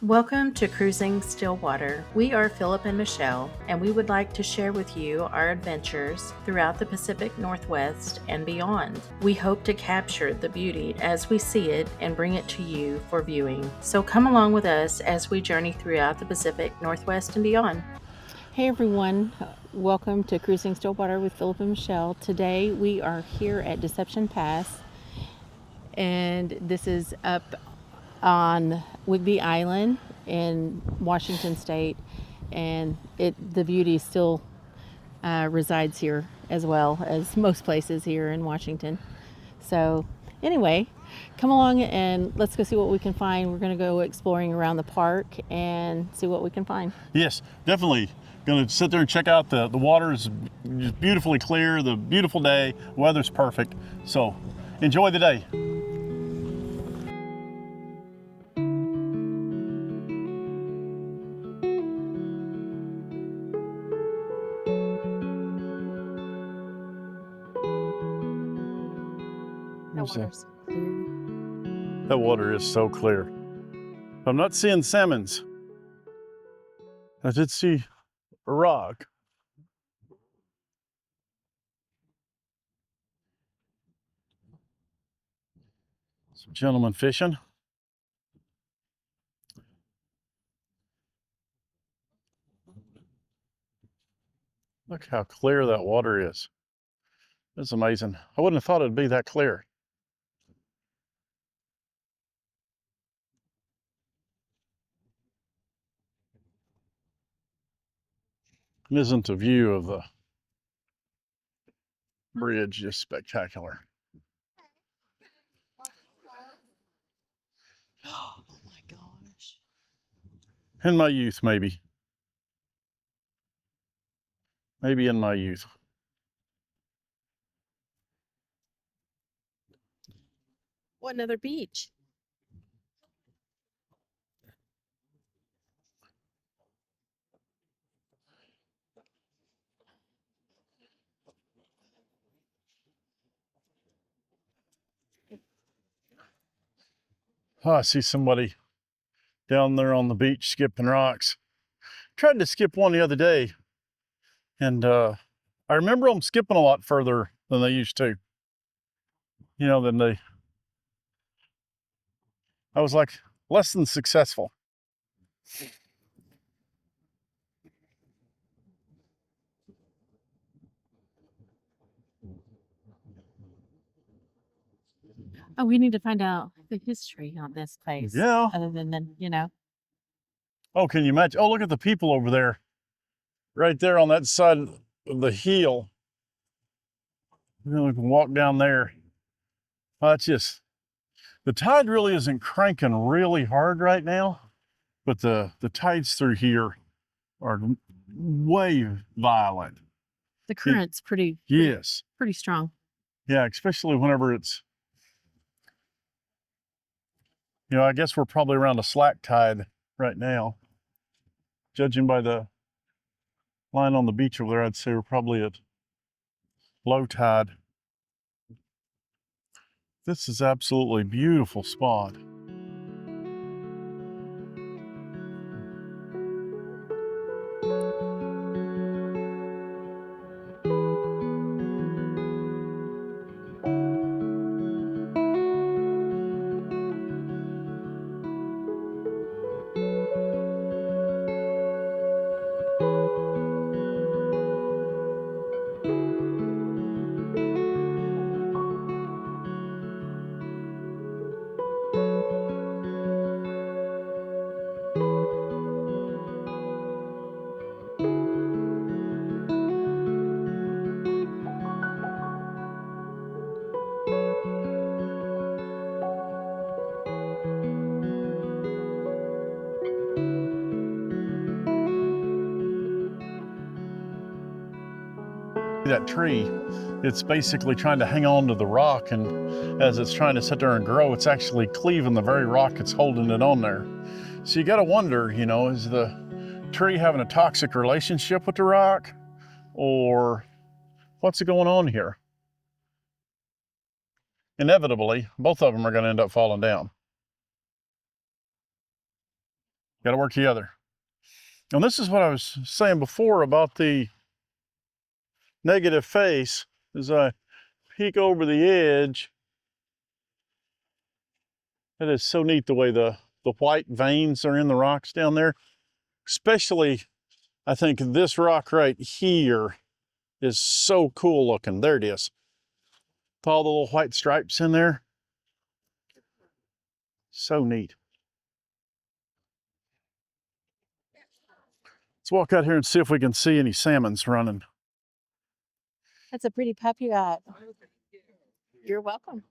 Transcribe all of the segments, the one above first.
Welcome to Cruising Stillwater. We are Philip and Michelle, and we would like to share with you our adventures throughout the Pacific Northwest and beyond. We hope to capture the beauty as we see it and bring it to you for viewing. So come along with us as we journey throughout the Pacific Northwest and beyond. Hey everyone, welcome to Cruising Stillwater with Philip and Michelle. Today we are here at Deception Pass, and this is up on Whidbey Island in Washington State, and the beauty still resides here as well as most places here in Washington. So anyway, come along and let's go see what we can find. We're going to go exploring around the park and see what we can find. Yes, definitely. Going to sit there and check out the water is just beautifully clear, the beautiful day, weather's perfect. So enjoy the day. That water is so clear. I'm not seeing salmons. I did see a rock. Some gentlemen fishing. Look how clear that water is. It's amazing. I wouldn't have thought it'd be that clear. Isn't the view of the bridge just spectacular? Oh my gosh. In my youth, maybe. Maybe in my youth. What another beach? Oh, I see somebody down there on the beach skipping rocks. Tried to skip one the other day, and I remember them skipping a lot further than they used to. You know, I was like less than successful. Oh, we need to find out the history on this place. Yeah. Other than. Oh, can you imagine? Oh, look at the people over there. Right there on that side of the hill. You know, we can walk down there. It's just, the tide really isn't cranking really hard right now, but the tides through here are way violent. The current's pretty strong. Yeah, especially whenever it's, I guess we're probably around a slack tide right now. Judging by the line on the beach over there, I'd say we're probably at low tide. This is absolutely beautiful spot. That tree, it's basically trying to hang on to the rock, and as it's trying to sit there and grow, it's actually cleaving the very rock that's holding it on there. So you got to wonder, is the tree having a toxic relationship with the rock, or what's going on here? Inevitably, both of them are going to end up falling down. Got to work together. And this is what I was saying before about the negative face. As I peek over the edge, it is so neat the way the white veins are in the rocks down there. Especially, I think this rock right here is so cool looking. There it is. With all the little white stripes in there. So neat. Let's walk out here and see if we can see any salmons running. That's a pretty pup you got. You're welcome.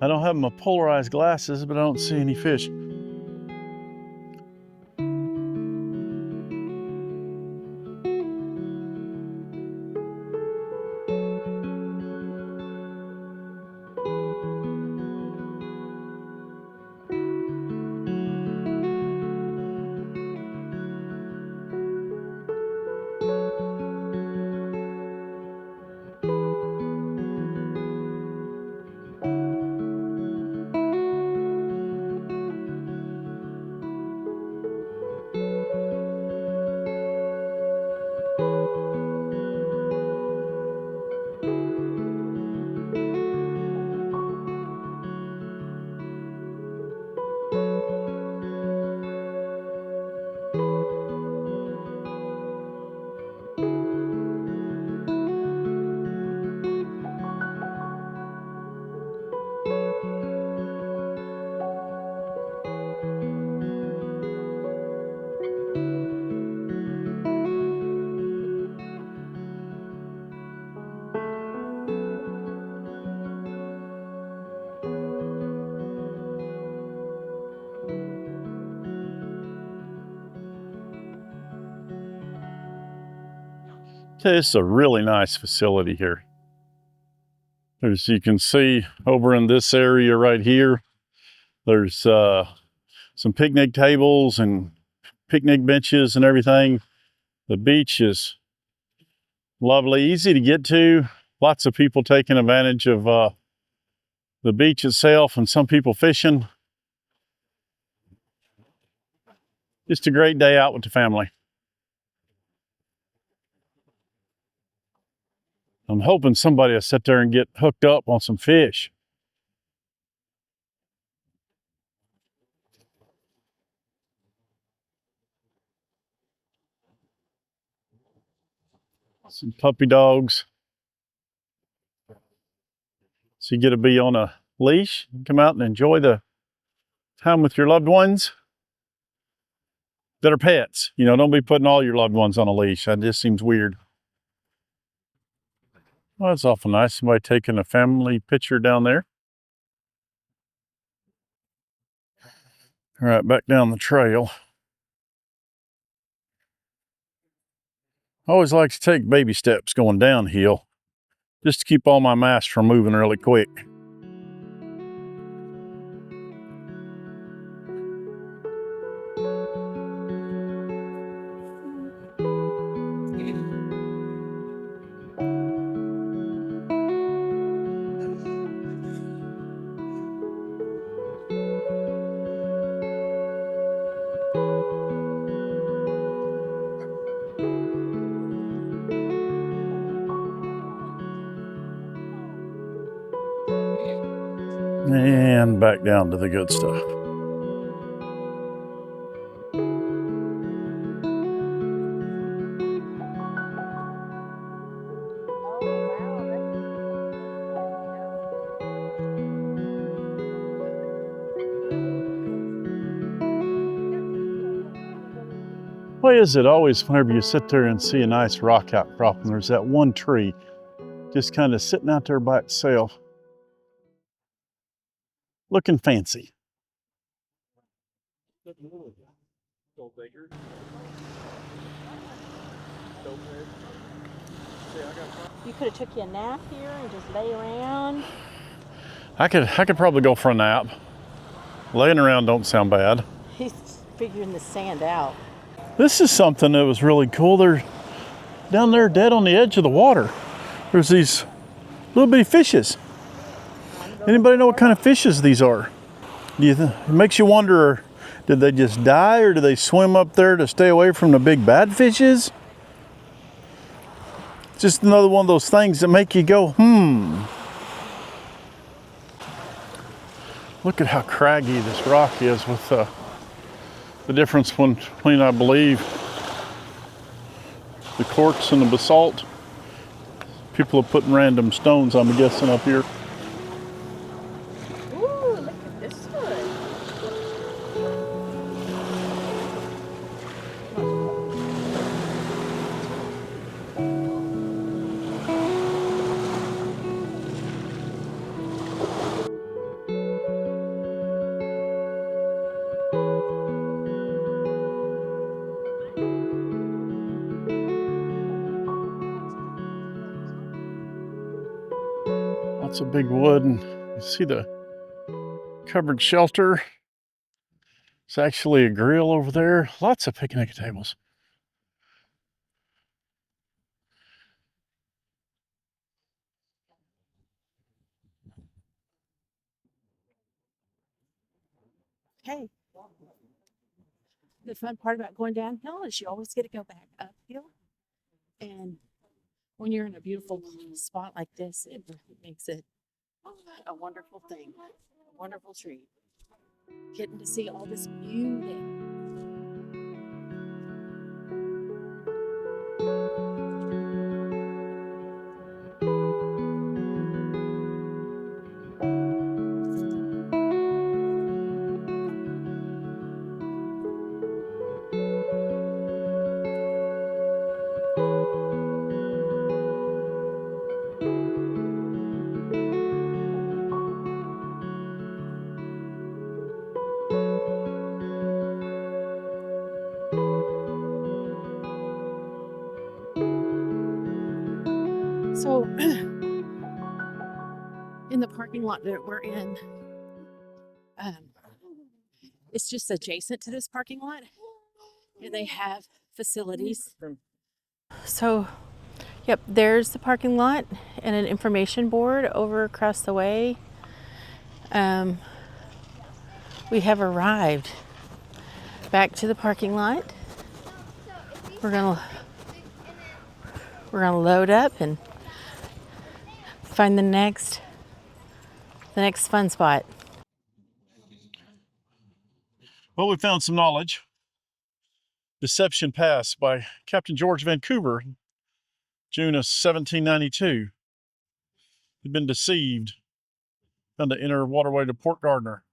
I don't have my polarized glasses, but I don't see any fish. Okay, this is a really nice facility here. As you can see over in this area right here, there's some picnic tables and picnic benches and everything. The beach is lovely, easy to get to. Lots of people taking advantage of the beach itself and some people fishing. Just a great day out with the family. I'm hoping somebody will sit there and get hooked up on some fish. Some puppy dogs. So you get to be on a leash, come out and enjoy the time with your loved ones that are pets. You know, don't be putting all your loved ones on a leash. That just seems weird. Well, that's awful nice. Somebody taking a family picture down there. All right, back down the trail. I always like to take baby steps going downhill just to keep all my mass from moving really quick. And back down to the good stuff. Why is it always whenever you sit there and see a nice rock outcrop and there's that one tree just kind of sitting out there by itself, looking fancy? You could have took you a nap here and just lay around. I could probably go for a nap. Laying around don't sound bad. He's figuring the sand out. This is something that was really cool. They're down there dead on the edge of the water. There's these little bitty fishes. Anybody know what kind of fishes these are? It makes you wonder, did they just die or did they swim up there to stay away from the big bad fishes? Just another one of those things that make you go, Look at how craggy this rock is with the difference between, I believe, the quartz and the basalt. People are putting random stones, I'm guessing, up here. Ooh, look at this one. Lots of big wood, and you see the covered shelter. It's actually a grill over there. Lots of picnic tables. Okay. The fun part about going downhill is you always get to go back uphill. And when you're in a beautiful spot like this, it makes it a wonderful thing, a wonderful treat. Getting to see all this beauty. So, in the parking lot that we're in, it's just adjacent to this parking lot, and they have facilities. So, yep, there's the parking lot and an information board over across the way. We have arrived back to the parking lot. We're gonna load up and find the next fun spot. Well, we found some knowledge. Deception Pass by Captain George Vancouver, June of 1792. He'd been deceived. Found the inner waterway to Port Gardner.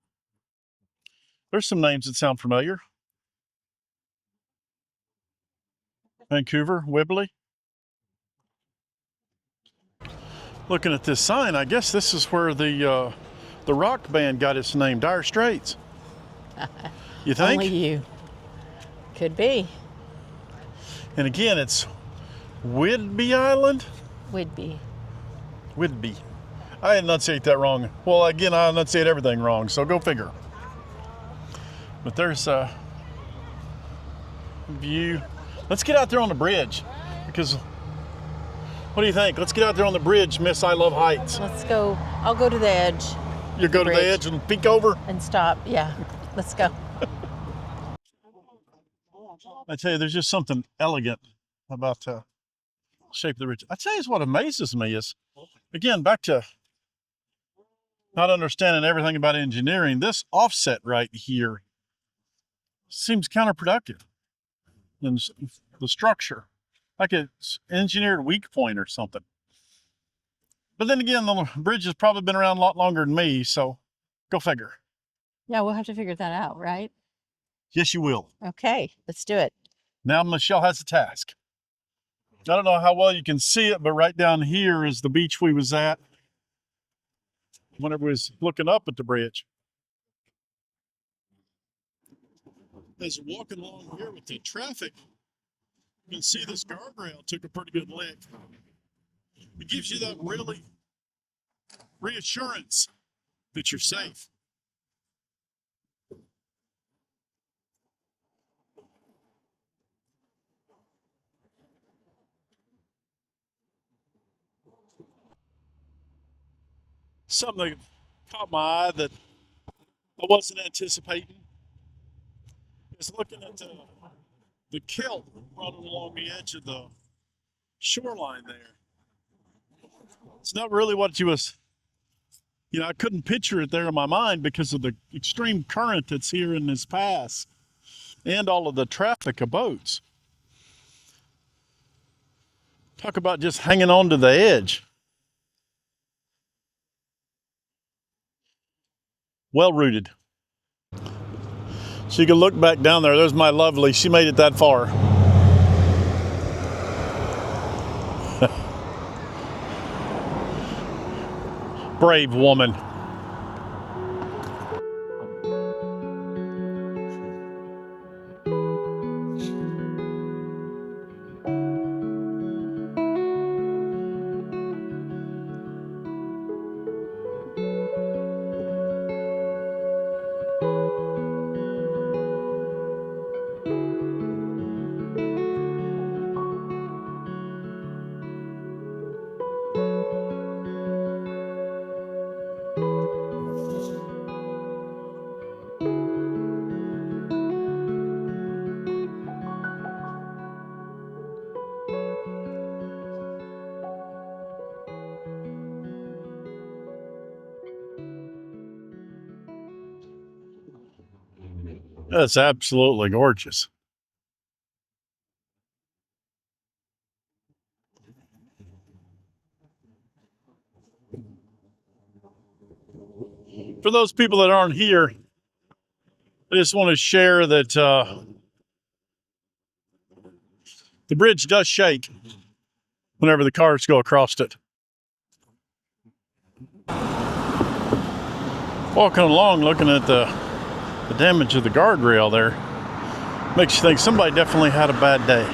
There's some names that sound familiar. Vancouver, Whidbey. Looking at this sign, I guess this is where the rock band got its name, Dire Straits. You think? Only you. Could be. And again, it's Whidbey Island? Whidbey. Whidbey. I enunciate that wrong. Well, again, I enunciate everything wrong, so go figure. But there's a view. Let's get out there on the bridge, because what do you think? Let's get out there on the bridge, Miss I Love Heights. Let's go. I'll go to the edge. You go to the edge and peek over? And stop. Yeah. Let's go. I tell you, there's just something elegant about the shape of the ridge. I tell you, what amazes me is, again, back to not understanding everything about engineering, this offset right here seems counterproductive in the structure, like it's engineered weak point or something. But then again, the bridge has probably been around a lot longer than me, so go figure. Yeah, we'll have to figure that out, right? Yes, you will. Okay, let's do it. Now Michelle has a task. I don't know how well you can see it, but right down here is the beach we was at whenever we was looking up at the bridge. As you're walking along here with the traffic, you can see this guardrail took a pretty good lick. It gives you that really reassurance that you're safe. Something that caught my eye that I wasn't anticipating is looking at the kelp running along the edge of the shoreline there. It's not really what you was, I couldn't picture it there in my mind because of the extreme current that's here in this pass and all of the traffic of boats. Talk about just hanging on to the edge. Well rooted. So you can look back down there. There's my lovely. She made it that far. Brave woman. That's absolutely gorgeous. For those people that aren't here, I just want to share that the bridge does shake whenever the cars go across it. Walking along, looking at the damage of the guardrail there, makes you think somebody definitely had a bad day.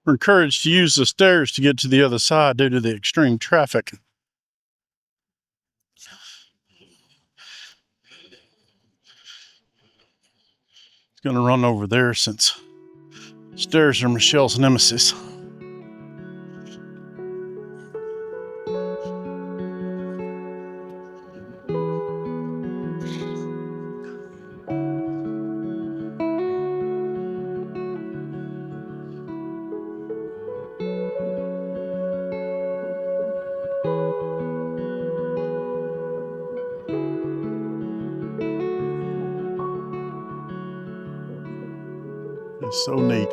We're encouraged to use the stairs to get to the other side due to the extreme traffic. It's going to run over there since stairs are Michelle's nemesis. It's so neat.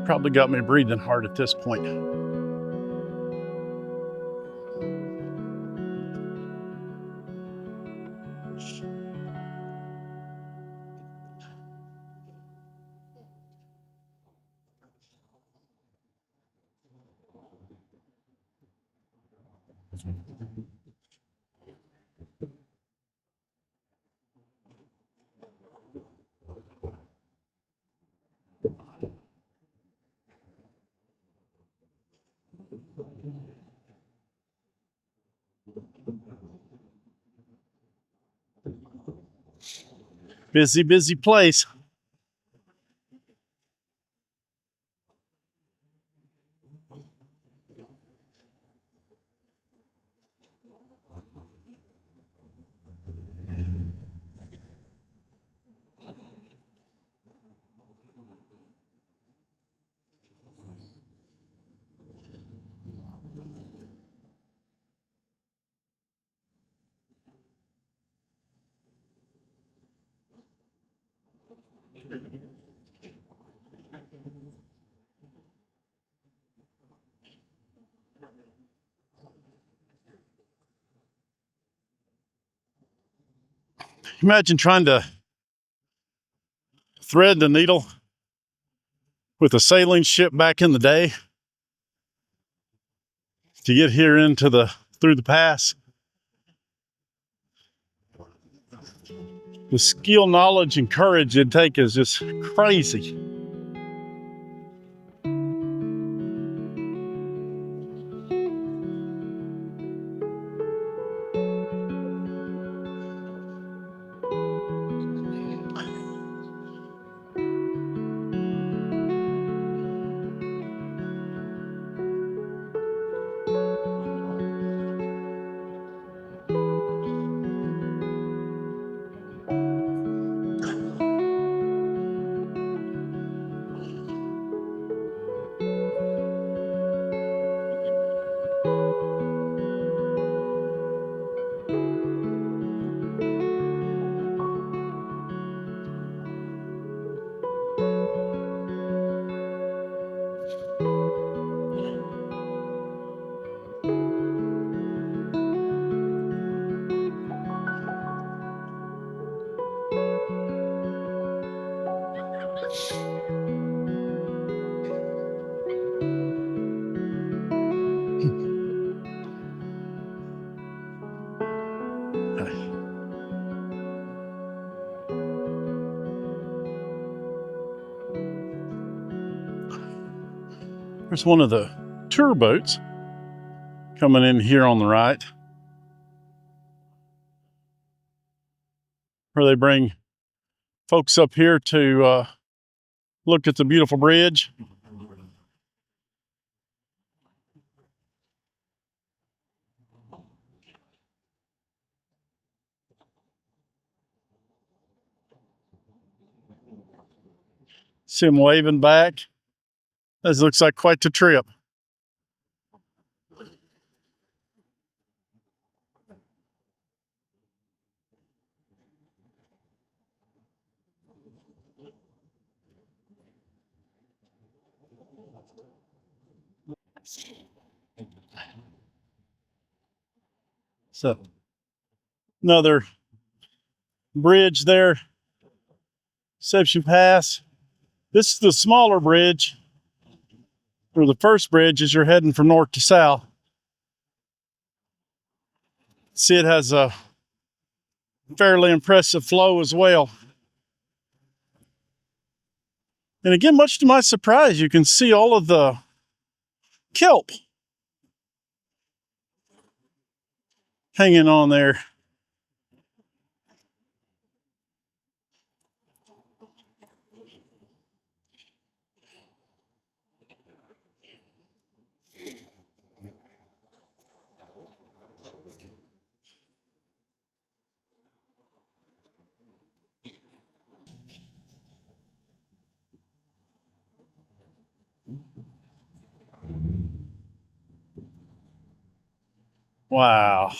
Probably got me breathing hard at this point. Busy, busy place. Imagine trying to thread the needle with a sailing ship back in the day to get here through the pass. The skill, knowledge, and courage it'd take is just crazy. There's one of the tour boats coming in here on the right, where they bring folks up here to look at the beautiful bridge. See them waving back. This looks like quite the trip. So another bridge there, Deception Pass. This is the smaller bridge, or the first bridge as you're heading from north to south. See, it has a fairly impressive flow as well. And again, much to my surprise, you can see all of the kelp hanging on there. Wow.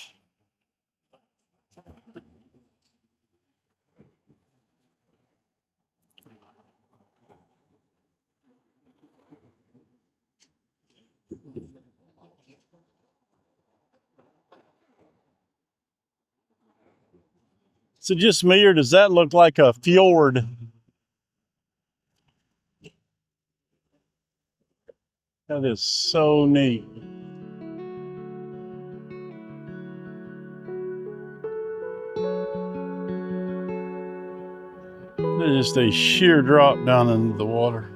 Is it just me, or does that look like a fjord? That is so neat. There's just a sheer drop down into the water.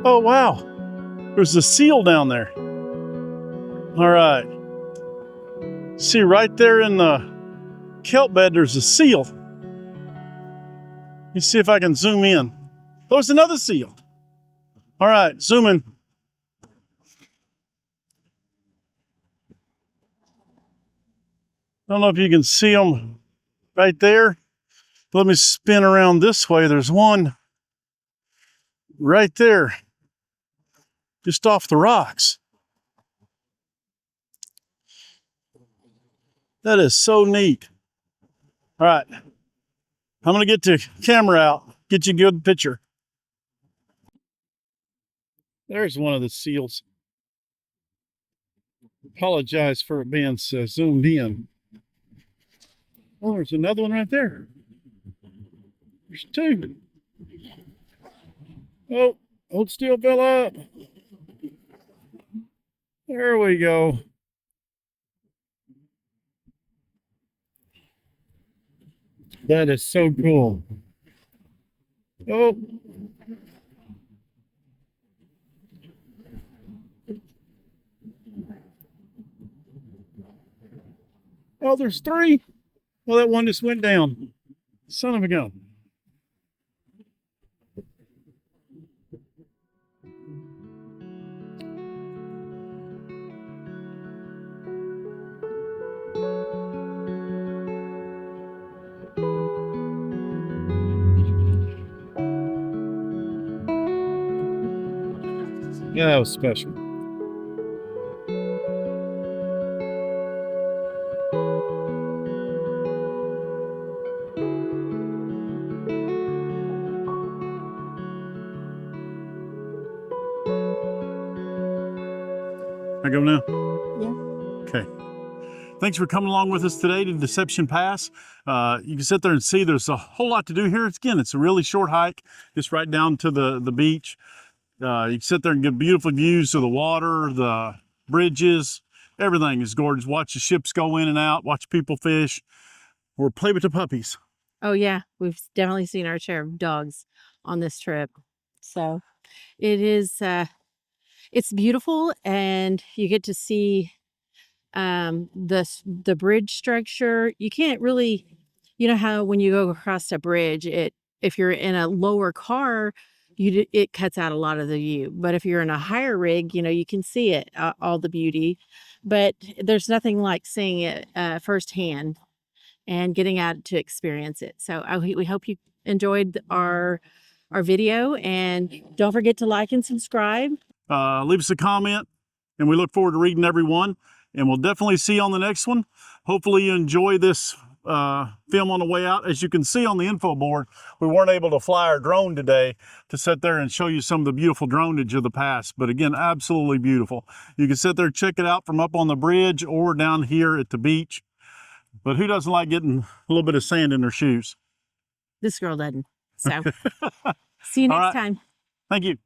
Oh, wow. There's a seal down there. All right. See, right there in the kelp bed, there's a seal. Let me see if I can zoom in. There's another seal. All right, zoom in. I don't know if you can see them right there. Let me spin around this way. There's one right there, just off the rocks. That is so neat. All right, I'm gonna get the camera out, get you a good picture. There's one of the seals. Apologize for it being so zoomed in. Oh, there's another one right there. There's two. Oh, hold still, fella. There we go. That is so cool. Oh. Oh, there's three. Well, that one just went down. Son of a gun. Yeah, that was special. I go now? Yeah. Okay. Thanks for coming along with us today to Deception Pass. You can sit there and see there's a whole lot to do here. Again, it's a really short hike, just right down to the beach. You can sit there and get beautiful views of the water, the bridges. Everything is gorgeous. Watch the ships go in and out, watch people fish, or play with the puppies. Oh yeah, we've definitely seen our share of dogs on this trip. So it is it's beautiful, and you get to see the bridge structure. You can't really, you know how when you go across a bridge, if you're in a lower car, it cuts out a lot of the view. But if you're in a higher rig, you can see it, all the beauty. But there's nothing like seeing it firsthand and getting out to experience it. So we hope you enjoyed our video, and don't forget to like and subscribe. Leave us a comment, and we look forward to reading every one. And we'll definitely see you on the next one. Hopefully you enjoy this film on the way out. As you can see on the info board, we weren't able to fly our drone today to sit there and show you some of the beautiful dronage of the pass. But again, absolutely beautiful. You can sit there and check it out from up on the bridge or down here at the beach. But who doesn't like getting a little bit of sand in their shoes? This girl doesn't. So see you next time. Thank you.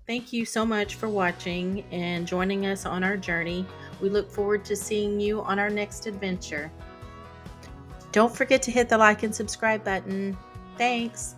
Thank you so much for watching and joining us on our journey. We look forward to seeing you on our next adventure. Don't forget to hit the like and subscribe button. Thanks.